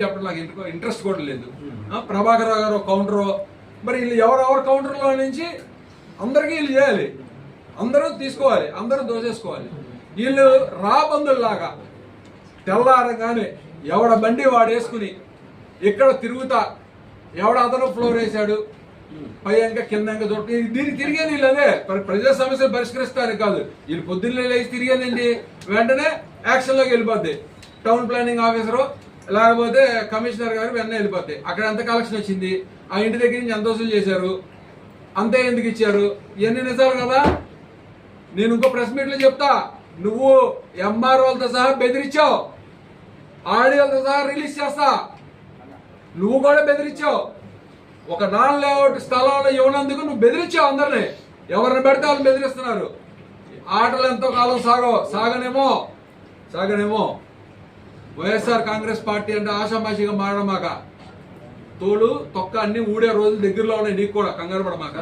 చెప్పడం నాకు ఇంట్రెస్ట్ కూడా లేదు. ప్రభాకర్ రావు గారు కౌంటరు, మరి వీళ్ళు ఎవరెవరు కౌంటర్లో నుంచి అందరికీ వీళ్ళు చేయాలి, అందరూ తీసుకోవాలి, అందరూ దోచేసుకోవాలి. వీళ్ళు రాబందుల్లాగా తెల్లారగానే ఎవడ బండి వాడు వేసుకుని ఇక్కడ తిరుగుతా, ఎవడ అదనపు ఫ్లోర్ వేశాడు పై అంక కింద అంక చోట దీన్ని తిరిగేది వీళ్ళు. అదే ప్రజా సమస్యలు పరిష్కరిస్తారని కాదు, వీళ్ళు పొద్దున్నే లేచి తిరిగేదండి వెంటనే యాక్షన్లోకి వెళ్ళిపోద్ది. టౌన్ ప్లానింగ్ ఆఫీసరు లేకపోతే కమిషనర్ గారు వెన్న వెళ్ళిపోతాయి. అక్కడ ఎంత కలెక్షన్ వచ్చింది, ఆ ఇంటి దగ్గర నుంచి ఎంత వసూలు చేశారు, అంతే ఎందుకు ఇచ్చారు, ఇవన్నీ నిజాలు కదా. నేను ఇంకో ప్రెస్ మీట్లో చెప్తా, నువ్వు ఎంఆర్ఓలతో సహా బెదిరించావు, ఆడియోలతో సహా రిలీజ్ చేస్తా, నువ్వు కూడా బెదిరించావు. ఒక నాన్ లేఅవుట్ స్థలంలో ఇవ్వనందుకు నువ్వు బెదిరించావు అందరినీ, ఎవరిని పెడితే వాళ్ళు బెదిరిస్తున్నారు. ఆటలు ఎంతో కాలం సాగనేమో వైఎస్ఆర్ కాంగ్రెస్ పార్టీ అంటే ఆషామాషిగా మారడమాక, తోలు తొక్క అన్ని ఊడే రోజులు దగ్గరలో ఉన్నాయి, నీకు కూడా కంగారు పడమాక.